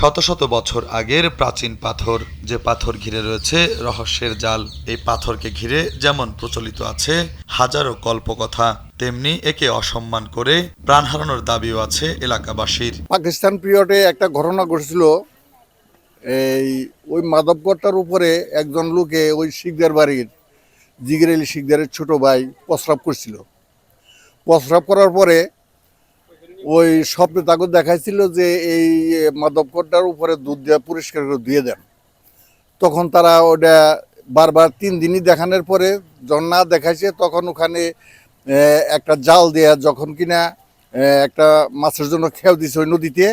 শত শত বছর আগের প্রাচীন পাথর, যে পাথর ঘিরে রয়েছে রহস্যের জাল। এই পাথরকে ঘিরে যেমন প্রচলিত আছে হাজারো কল্পকথা, তেমনি একে অসম্মান করে প্রাণ হারানোর দাবিও আছে এলাকাবাসীর। পাকিস্তান পিরিয়ডে একটা ঘটনা ঘটেছিল। ওই মাধবগড়টার উপরে একজন লোকে ওই শিকদার বাড়ির জিগির আলী শিকদারের ছোট ভাই প্রস্রাব করছিল। প্রস্রাব করার পরে ওই স্বপ্নে তাকে দেখাইছিল যে এই মাধবগড়টার উপরে দুধ দিয়ে পরিষ্কার করে ধুয়ে দেন। তখন তারা ওটা বারবার 3 দিনই দেখানোর পরে যখন না দেখাইছে, তখন ওখানে একটা জাল দেয়া, যখন কিনা একটা মাছের জন্য খেয়াও দিছে ওই নদীতে,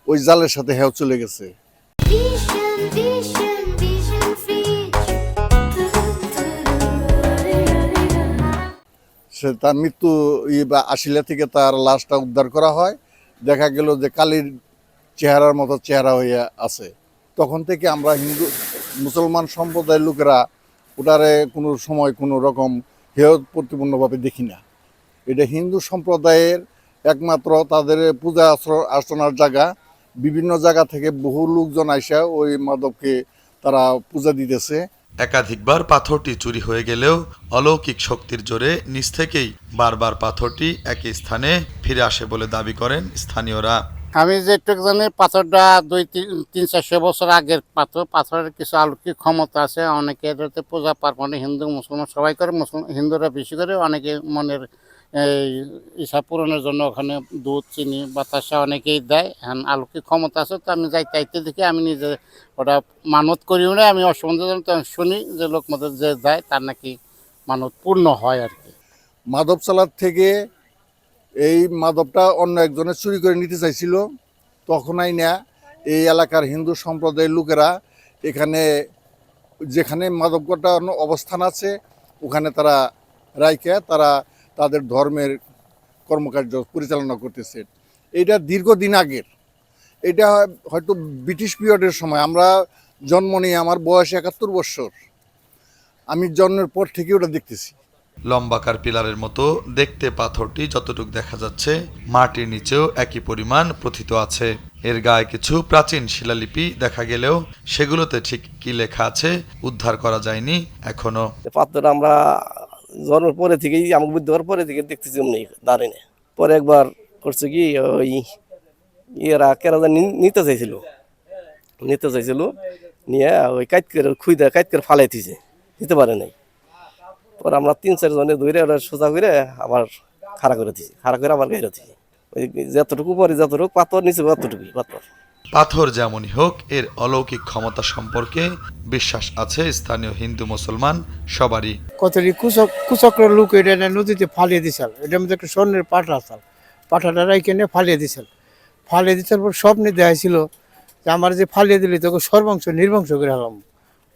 ওই জালের সাথে হেও চলে গেছে। সে তার মৃত্যু 80 থেকে তার লাশটা উদ্ধার করা হয়। দেখা গেল যে কালীর চেহারার মতো চেহারা হয়ে আছে। তখন থেকে আমরা হিন্দু মুসলমান সম্প্রদায়ের লোকেরা ওটারে কোনো সময় কোনো রকম হেয় প্রতিপূর্ণভাবে দেখি না। এটা হিন্দু সম্প্রদায়ের একমাত্র তাদের পূজা আর্চনার জায়গা। বিভিন্ন জায়গা থেকে বহু লোকজন আইসা ওই মাধবকে তারা পূজা দিতেছে। একাধিকবার পাথরটি চুরি হয়ে গেলেও অলৌকিক শক্তির জোরে নিজ থেকেই বারবার পাথরটি একই স্থানে ফিরে আসে বলে দাবি করেন স্থানীয়রা। আমি যেটুকু জানি পাথরটা 200-300 বছর আগের পাথর। পাথরের কিছু অলৌকিক ক্ষমতা আছে। অনেকে এটাতে পূজা পার্বণে হিন্দু মুসলমান সবাই করে, হিন্দুরা বেশি করে। অনেকে মনের এই ইচ্ছা পূরণের জন্য ওখানে দুধ, চিনি, বাতাসা অনেকেই দেয়। এখন অলৌকিক ক্ষমতা আছে, তো আমি যাইতে দেখি আমি নিজে ওটা মানত করিও না। আমি অসম্বন্ধে শুনি যে লোক মতো যে যায় তার নাকি মানত পূর্ণ হয় আর কি। মাধব চালার থেকে এই মাধবটা অন্য একজনের চুরি করে নিতে চাইছিল। তখনই না এই এলাকার হিন্দু সম্প্রদায়ের লোকেরা এখানে যেখানে মাধবগড়টা অবস্থান আছে ওখানে তারা রাইখে তারা তাদের ধর্মের কর্মকার্য পরিচালনা করতেছে। এটা দীর্ঘদিন আগের। এটা হয়তো ব্রিটিশ পিরিয়ডের সময়। আমরা জন্ম নিয়ে আমার বয়স 71 বছর। আমি জন্মের পর থেকে ওটা দেখতেছি। লম্বাকার পিলারের মতো দেখতে পাথরটি যতটুকু দেখা যাচ্ছে, মাটির নিচেও একই পরিমাণ প্রথিত আছে। এর গায়ে কিছু প্রাচীন শিলালিপি দেখা গেলেও সেগুলোতে ঠিক কি লেখা আছে উদ্ধার করা যায়নি এখনো। পাথর আমরা জন্মের পরে থেকেই, আমাকে বুদ্ধি হওয়ার পরে থেকে দেখতেছি অমনি দাঁড়িয়ে। পরে একবার করছে কি, ওই ইয়েরা কেরালা নিতে চাইছিল, নিয়ে ওই কাইট করে ফালাই দিতে পারে নাই। পরে আমরা 3-4 জনে ধরে ওরা সোজা করে আবার খাড়া করে দিছি, খাড়া করে আবার গাইরে দিছি। ওই যতটুকু পরে যতটুকু পাথর নিচে ততটুকুই পাথর। পাথর যেমনই হোক, এর অলৌকিক ক্ষমতা সম্পর্কে বিশ্বাস আছে স্থানীয় হিন্দু মুসলমান সবারই। কতটি কুচক্র লোক এটা নদীতে ফালিয়ে দিছিল। এটার মধ্যে একটা স্বর্ণের পাঠা আছে, পাঠাটা রাইকে নিয়ে ফালিয়ে দিছিল। পর স্বপ্নে দেখাইছিল যে আমার যে ফালিয়ে দিলি তোকে সর্বাংশ নির্বংশ করে হলাম।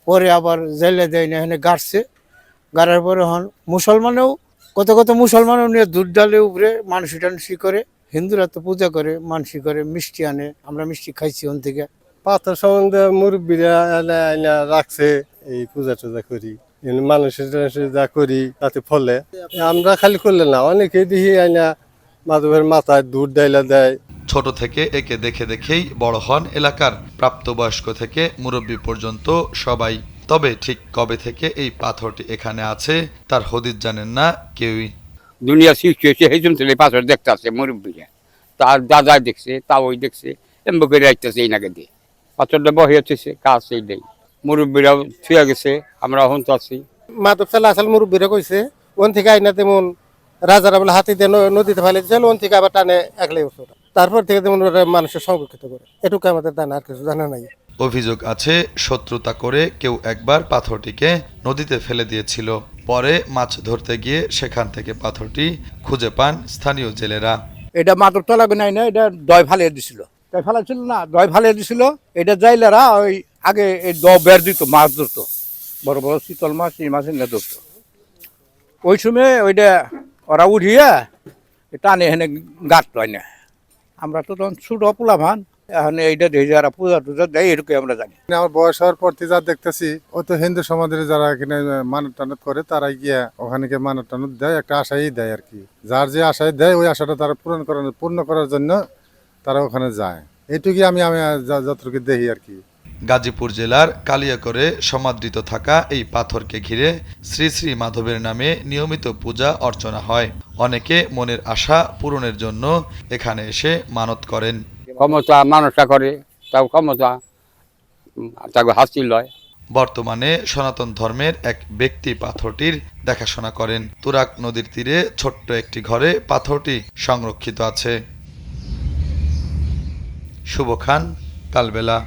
পরে আবার জেলে দেয় না, এখানে গাড়ছে। গাড়ার পরে হন মুসলমানেও কত মুসলমানও নিয়ে দুধ ডালে উপরে মানসি টানসি করে। হিন্দুরা তো পূজা করে, মানসি করে, মিষ্টি আনে। আমরা মিষ্টি খাইছি ওন থেকে। পাথর সম্বন্ধে মুরব্বীরা রাখছে, এই পূজা টুজা করি, মানুষের যা করি তাতে ফলে। আমরা খালি করলে না, অনেকে দেখি আইনা মাধবের মাথায় দুধ ডাইলা দেয়। ছোট থেকে একে দেখে দেখেই বড় হন এলাকার প্রাপ্তবয়স্ক থেকে মুরব্বী পর্যন্ত সবাই। তবে ঠিক কবে থেকে এই পাথরটি এখানে আছে তার হদিস জানেন না কেউই। দুনিয়া সৃষ্টি হয়েছে সেই জন্য পাথর দেখতে আসছে মুরব্বীরা, তার দাদা দেখছে, তা ওই দেখছে, এমন করে রাখতেছে এই নাকে দিয়ে পাথরটা বহে হচ্ছে কাজ সেই দেয়। মুরব্বীরাও ছুঁয়ে গেছে, আমরা এখন তো আছি। মাধব চালা আসল মুরব্বীরা কইছে ওন থেকে আইনা তেমন রাজারা বলে হাতি দিয়ে নদীতে ফেলে দিয়েছিল, ওন থেকে আবার টানে একলাই বছর। তারপর থেকে তেমন মানুষের সংরক্ষিত করে। এটুকু আমাদের জানা, আর কিছু জানা নাই। অভিযোগ আছে শত্রুতা করে কেউ একবার পাথরটিকে নদীতে ফেলে দিয়েছিল। পরে মাছ ধরতে গিয়ে সেখান থেকে পাথরটি খুঁজে পান স্থানীয় জেলেরা। এটা মাদক তলা নাই না, এটা দয় ফালিয়ে দিছিল। দয় ফালাইছিল না, দয় ফালিয়ে দিছিল। এটা যাইলেরা ওই আগে এই বের দিত, মাছ ধরতো, বড় বড় শীতল মাছ, এই মাছ এনে ধরতো। ওই সময় ওইটা ওরা উঠিয়ে টানে এখানে গাছ হয় না। আমরা তো তখন ছোট পোলা ভান, এখন এইটা দিয়ে যারা পূজা টুজা দেয় এটুকু আমরা জানি। আমার বয়স হওয়ার পর যা দেখতেছি, ও তো হিন্দু সমাজের যারা এখানে মানত টানত করে তারাই গিয়া ওখানে গিয়ে মানত টানত দেয়, একটা আশাই দেয় আর কি। যার যে আশায় দেয় ওই আশাটা তারা পূর্ণ করার জন্য তারা ওখানে যায়। এটুকুই আমি যতটুকু দেখি আর কি। গাজীপুর জেলার কালিয়াকরে সমাদৃত থাকা এই পাথরকে ঘিরে শ্রী শ্রী মাধবের নামে নিয়মিত পূজা অর্চনা হয়। অনেকে মনের আশা পূরণের জন্য এখানে এসে মানত করেন। ক্ষমতা মানুষটা করে, তাও ক্ষমতা তাকে হাসিল হয়। বর্তমানে সনাতন ধর্মের এক ব্যক্তি পাথরটির দেখাশোনা করেন। তুরাগ নদীর তীরে ছোট্ট একটি ঘরে পাথরটি সংরক্ষিত আছে। শুভ খান, কালবেলা।